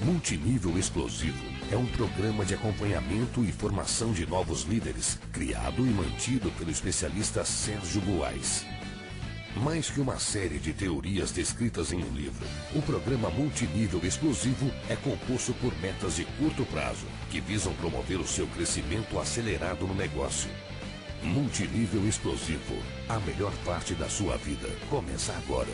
Multinível Explosivo é um programa de acompanhamento e formação de novos líderes, criado e mantido pelo especialista Sérgio Buarque. Mais que uma série de teorias descritas em um livro, o programa Multinível Explosivo é composto por metas de curto prazo, que visam promover o seu crescimento acelerado no negócio. Multinível Explosivo, a melhor parte da sua vida, começa agora.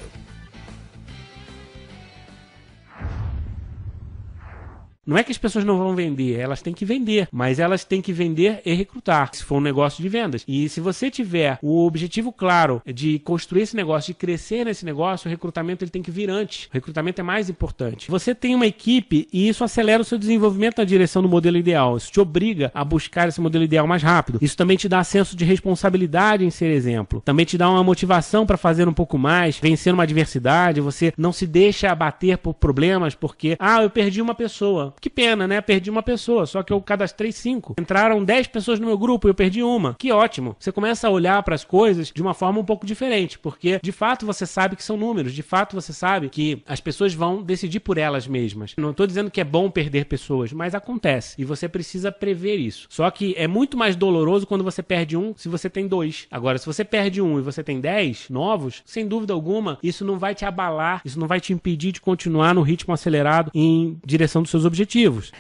Não é que as pessoas não vão vender, elas têm que vender, mas elas têm que vender e recrutar, se for um negócio de vendas. E se você tiver o objetivo claro de construir esse negócio, de crescer nesse negócio, o recrutamento ele tem que vir antes. O recrutamento é mais importante. Você tem uma equipe e isso acelera o seu desenvolvimento na direção do modelo ideal. Isso te obriga a buscar esse modelo ideal mais rápido. Isso também te dá senso de responsabilidade em ser exemplo. Também te dá uma motivação para fazer um pouco mais, vencer uma adversidade. Você não se deixa abater por problemas porque, eu perdi uma pessoa. Que pena, né? Perdi uma pessoa, só que eu cadastrei 5. Entraram 10 pessoas no meu grupo e eu perdi uma. Que ótimo. Você começa a olhar para as coisas de uma forma um pouco diferente, porque de fato você sabe que são números, de fato você sabe que as pessoas vão decidir por elas mesmas. Não estou dizendo que é bom perder pessoas, mas acontece e você precisa prever isso. Só que é muito mais doloroso quando você perde um se você tem 2. Agora, se você perde um e você tem 10 novos, sem dúvida alguma, isso não vai te abalar, isso não vai te impedir de continuar no ritmo acelerado em direção dos seus objetivos.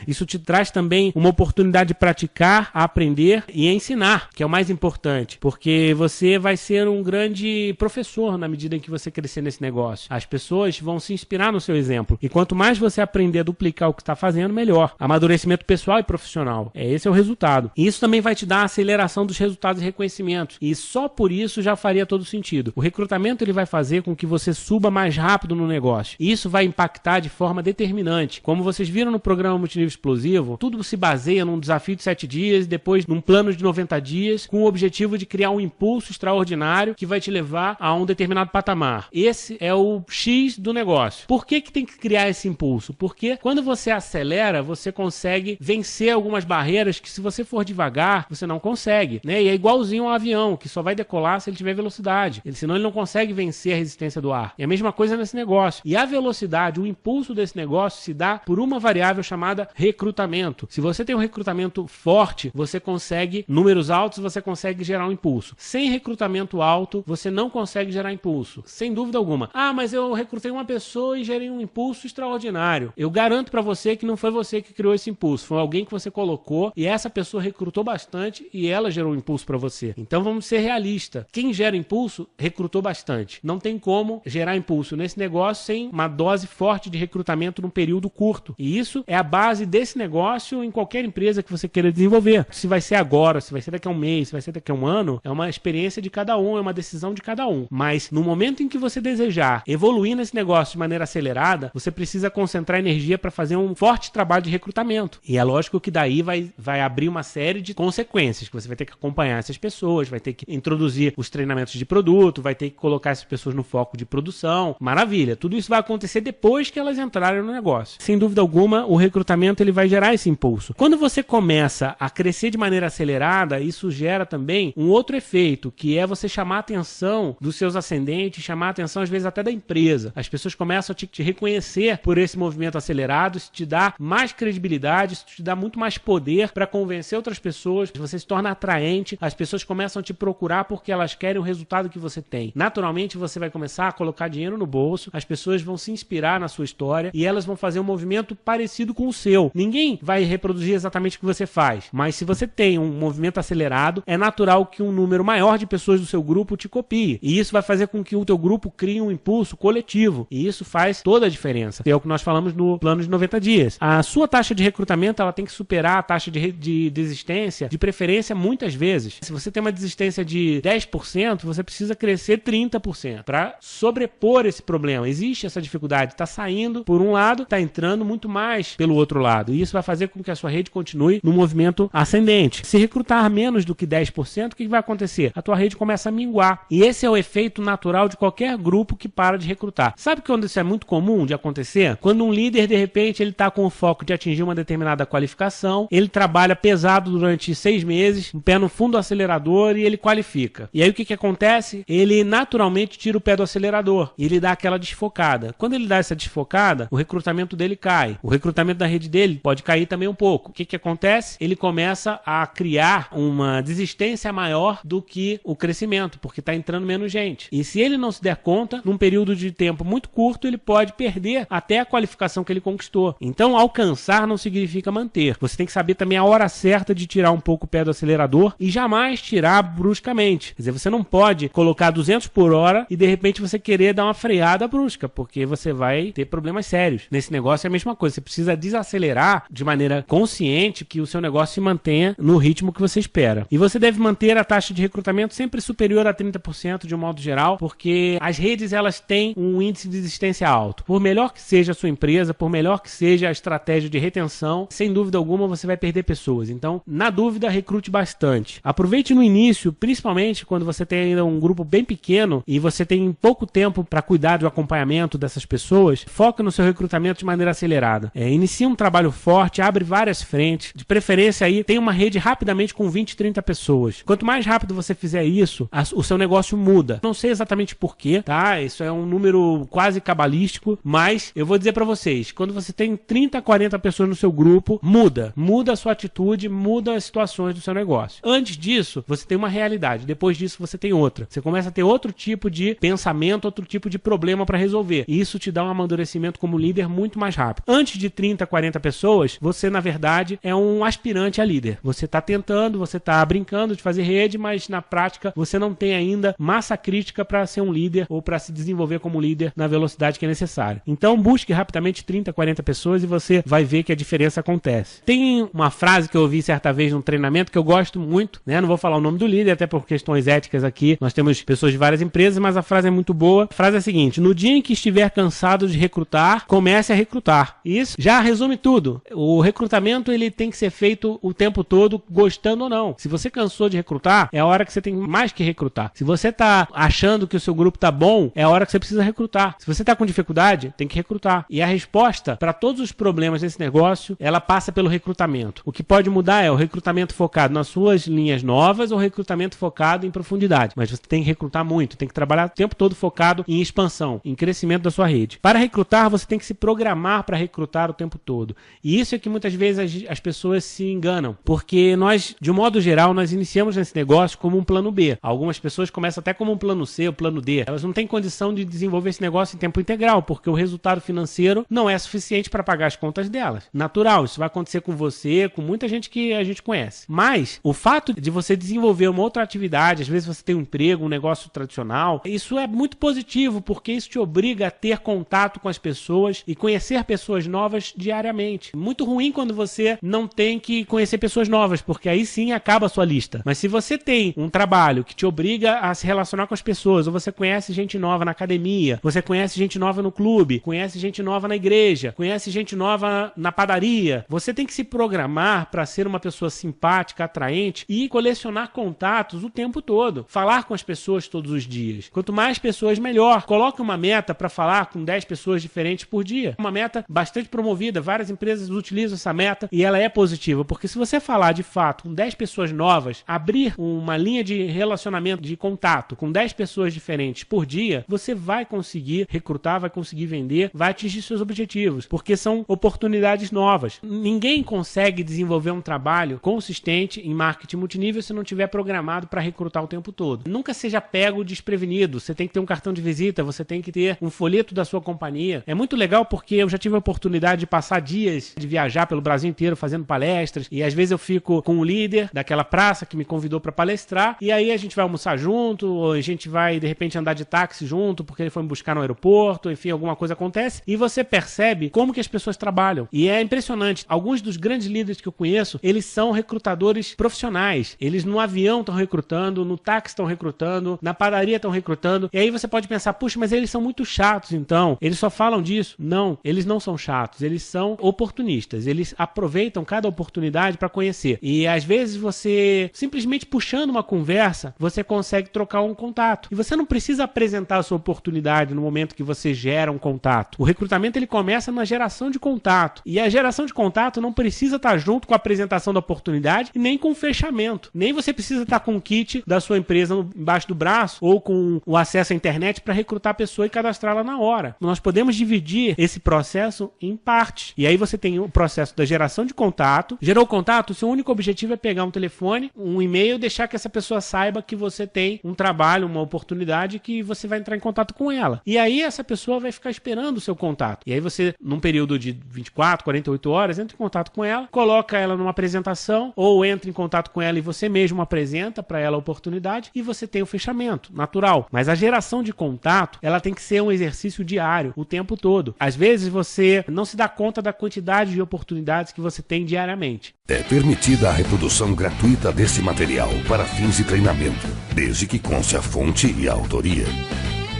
Isso te traz também uma oportunidade de praticar, aprender e ensinar, que é o mais importante, porque você vai ser um grande professor na medida em que você crescer nesse negócio. As pessoas vão se inspirar no seu exemplo e quanto mais você aprender a duplicar o que está fazendo, melhor. Amadurecimento pessoal e profissional. Esse é o resultado. E isso também vai te dar a aceleração dos resultados e reconhecimentos. E só por isso já faria todo sentido. O recrutamento ele vai fazer com que você suba mais rápido no negócio. E isso vai impactar de forma determinante. Como vocês viram no programa Multinível Explosivo, tudo se baseia num desafio de 7 dias e depois num plano de 90 dias com o objetivo de criar um impulso extraordinário que vai te levar a um determinado patamar. Esse é o X do negócio. Por que tem que criar esse impulso? Porque quando você acelera, você consegue vencer algumas barreiras que se você for devagar, você não consegue, né? E é igualzinho um avião, que só vai decolar se ele tiver velocidade. Senão ele não consegue vencer a resistência do ar. É a mesma coisa nesse negócio. E a velocidade, o impulso desse negócio se dá por uma variável chamada recrutamento. Se você tem um recrutamento forte, você consegue números altos, você consegue gerar um impulso. Sem recrutamento alto, você não consegue gerar impulso. Sem dúvida alguma. Mas eu recrutei uma pessoa e gerei um impulso extraordinário. Eu garanto para você que não foi você que criou esse impulso. Foi alguém que você colocou e essa pessoa recrutou bastante e ela gerou um impulso para você. Então vamos ser realistas. Quem gera impulso, recrutou bastante. Não tem como gerar impulso nesse negócio sem uma dose forte de recrutamento num período curto. E isso é a base desse negócio em qualquer empresa que você queira desenvolver. Se vai ser agora, se vai ser daqui a um mês, se vai ser daqui a um ano, é uma experiência de cada um, é uma decisão de cada um. Mas no momento em que você desejar evoluir nesse negócio de maneira acelerada, você precisa concentrar energia para fazer um forte trabalho de recrutamento. E é lógico que daí vai abrir uma série de consequências, que você vai ter que acompanhar essas pessoas, vai ter que introduzir os treinamentos de produto, vai ter que colocar essas pessoas no foco de produção. Maravilha, tudo isso vai acontecer depois que elas entrarem no negócio. Sem dúvida alguma, o recrutamento ele vai gerar esse impulso. Quando você começa a crescer de maneira acelerada, isso gera também um outro efeito, que é você chamar a atenção dos seus ascendentes, chamar a atenção às vezes até da empresa. As pessoas começam a te reconhecer por esse movimento acelerado, isso te dá mais credibilidade, isso te dá muito mais poder para convencer outras pessoas, você se torna atraente, as pessoas começam a te procurar porque elas querem o resultado que você tem. Naturalmente você vai começar a colocar dinheiro no bolso, as pessoas vão se inspirar na sua história e elas vão fazer um movimento parecido com o seu. Ninguém vai reproduzir exatamente o que você faz, mas se você tem um movimento acelerado, é natural que um número maior de pessoas do seu grupo te copie. E isso vai fazer com que o teu grupo crie um impulso coletivo. E isso faz toda a diferença. É o que nós falamos no plano de 90 dias. A sua taxa de recrutamento ela tem que superar a taxa de desistência, de preferência, muitas vezes. Se você tem uma desistência de 10%, você precisa crescer 30% para sobrepor esse problema. Existe essa dificuldade. Está saindo por um lado, está entrando muito mais pelo outro lado. E isso vai fazer com que a sua rede continue no movimento ascendente. Se recrutar menos do que 10%, o que vai acontecer? A tua rede começa a minguar. E esse é o efeito natural de qualquer grupo que para de recrutar. Sabe quando isso é muito comum de acontecer? Quando um líder, de repente, ele está com o foco de atingir uma determinada qualificação, ele trabalha pesado durante 6 meses, um pé no fundo do acelerador e ele qualifica. E aí o que acontece? Ele naturalmente tira o pé do acelerador e ele dá aquela desfocada. Quando ele dá essa desfocada, o recrutamento dele cai. O recrutamento faturamento da rede dele pode cair também um pouco. O que acontece? Ele começa a criar uma desistência maior do que o crescimento, porque está entrando menos gente. E se ele não se der conta, num período de tempo muito curto, ele pode perder até a qualificação que ele conquistou. Então, alcançar não significa manter. Você tem que saber também a hora certa de tirar um pouco o pé do acelerador e jamais tirar bruscamente. Quer dizer, você não pode colocar 200 por hora e de repente você querer dar uma freada brusca, porque você vai ter problemas sérios. Nesse negócio é a mesma coisa. Você precisa desacelerar de maneira consciente que o seu negócio se mantenha no ritmo que você espera. E você deve manter a taxa de recrutamento sempre superior a 30% de um modo geral, porque as redes elas têm um índice de desistência alto. Por melhor que seja a sua empresa, por melhor que seja a estratégia de retenção, sem dúvida alguma você vai perder pessoas. Então, na dúvida, recrute bastante. Aproveite no início, principalmente quando você tem ainda um grupo bem pequeno e você tem pouco tempo para cuidar do acompanhamento dessas pessoas, foque no seu recrutamento de maneira acelerada. Inicie um trabalho forte, abre várias frentes, de preferência aí, tem uma rede rapidamente com 20, 30 pessoas. Quanto mais rápido você fizer isso, o seu negócio muda. Não sei exatamente porquê, tá? Isso é um número quase cabalístico, mas eu vou dizer para vocês, quando você tem 30, 40 pessoas no seu grupo, muda a sua atitude, muda as situações do seu negócio. Antes disso, você tem uma realidade, depois disso você tem outra. Você começa a ter outro tipo de pensamento, outro tipo de problema para resolver. E isso te dá um amadurecimento como líder muito mais rápido. Antes de 30, 40 pessoas, você na verdade é um aspirante a líder. Você está tentando, você está brincando de fazer rede, mas na prática você não tem ainda massa crítica para ser um líder ou para se desenvolver como líder na velocidade que é necessária. Então busque rapidamente 30, 40 pessoas e você vai ver que a diferença acontece. Tem uma frase que eu ouvi certa vez num treinamento que eu gosto muito, né? Não vou falar o nome do líder, até por questões éticas aqui. Nós temos pessoas de várias empresas, mas a frase é muito boa. A frase é a seguinte: no dia em que estiver cansado de recrutar, comece a recrutar. Isso já resume tudo. O recrutamento ele tem que ser feito o tempo todo, gostando ou não. Se você cansou de recrutar, é a hora que você tem mais que recrutar. Se você está achando que o seu grupo está bom, é a hora que você precisa recrutar. Se você está com dificuldade, tem que recrutar. E a resposta para todos os problemas desse negócio, ela passa pelo recrutamento. O que pode mudar é o recrutamento focado nas suas linhas novas ou o recrutamento focado em profundidade. Mas você tem que recrutar muito, tem que trabalhar o tempo todo focado em expansão, em crescimento da sua rede. Para recrutar, você tem que se programar para recrutar o tempo todo. E isso é que muitas vezes as pessoas se enganam, porque nós, de um modo geral, nós iniciamos nesse negócio como um plano B. Algumas pessoas começam até como um plano C, ou plano D. Elas não têm condição de desenvolver esse negócio em tempo integral, porque o resultado financeiro não é suficiente para pagar as contas delas. Natural, isso vai acontecer com você, com muita gente que a gente conhece. Mas o fato de você desenvolver uma outra atividade, às vezes você tem um emprego, um negócio tradicional, isso é muito positivo, porque isso te obriga a ter contato com as pessoas e conhecer pessoas novas diariamente. Muito ruim quando você não tem que conhecer pessoas novas, porque aí sim acaba a sua lista. Mas se você tem um trabalho que te obriga a se relacionar com as pessoas, ou você conhece gente nova na academia, você conhece gente nova no clube, conhece gente nova na igreja, conhece gente nova na padaria, você tem que se programar para ser uma pessoa simpática, atraente e colecionar contatos o tempo todo. Falar com as pessoas todos os dias. Quanto mais pessoas, melhor. Coloque uma meta para falar com 10 pessoas diferentes por dia. Uma meta bastante promovida. Várias empresas utilizam essa meta e ela é positiva, porque se você falar de fato com 10 pessoas novas, abrir uma linha de relacionamento, de contato com 10 pessoas diferentes por dia, você vai conseguir recrutar, vai conseguir vender, vai atingir seus objetivos, porque são oportunidades novas. Ninguém consegue desenvolver um trabalho consistente em marketing multinível se não tiver programado para recrutar o tempo todo. Nunca seja pego desprevenido. Você tem que ter um cartão de visita, você tem que ter um folheto da sua companhia. É muito legal porque eu já tive a oportunidade de passar dias, de viajar pelo Brasil inteiro fazendo palestras, e às vezes eu fico com o líder daquela praça que me convidou para palestrar, e aí a gente vai almoçar junto, ou a gente vai de repente andar de táxi junto porque ele foi me buscar no aeroporto, enfim, alguma coisa acontece, e você percebe como que as pessoas trabalham. E é impressionante. Alguns dos grandes líderes que eu conheço, eles são recrutadores profissionais. Eles no avião estão recrutando, no táxi estão recrutando, na padaria estão recrutando, e aí você pode pensar, puxa, mas eles são muito chatos então, eles só falam disso. Não, eles não são chatos, eles são oportunistas, eles aproveitam cada oportunidade para conhecer. E às vezes você, simplesmente puxando uma conversa, você consegue trocar um contato. E você não precisa apresentar a sua oportunidade no momento que você gera um contato. O recrutamento ele começa na geração de contato. E a geração de contato não precisa estar junto com a apresentação da oportunidade e nem com o fechamento. Nem você precisa estar com o kit da sua empresa embaixo do braço ou com o acesso à internet para recrutar a pessoa e cadastrá-la na hora. Nós podemos dividir esse processo em partes. partes. E aí você tem o processo da geração de contato. Gerou contato, seu único objetivo é pegar um telefone, um e-mail, deixar que essa pessoa saiba que você tem um trabalho, uma oportunidade, que você vai entrar em contato com ela. E aí essa pessoa vai ficar esperando o seu contato. E aí você, num período de 24, 48 horas, entra em contato com ela, coloca ela numa apresentação, ou entra em contato com ela e você mesmo apresenta para ela a oportunidade, e você tem o fechamento, natural. Mas a geração de contato, ela tem que ser um exercício diário, o tempo todo. Às vezes você não se dá conta da quantidade de oportunidades que você tem diariamente. É permitida a reprodução gratuita deste material para fins de treinamento, desde que conste a fonte e a autoria.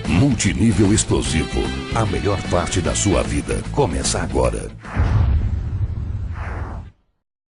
Multinível Explosivo, a melhor parte da sua vida começa agora.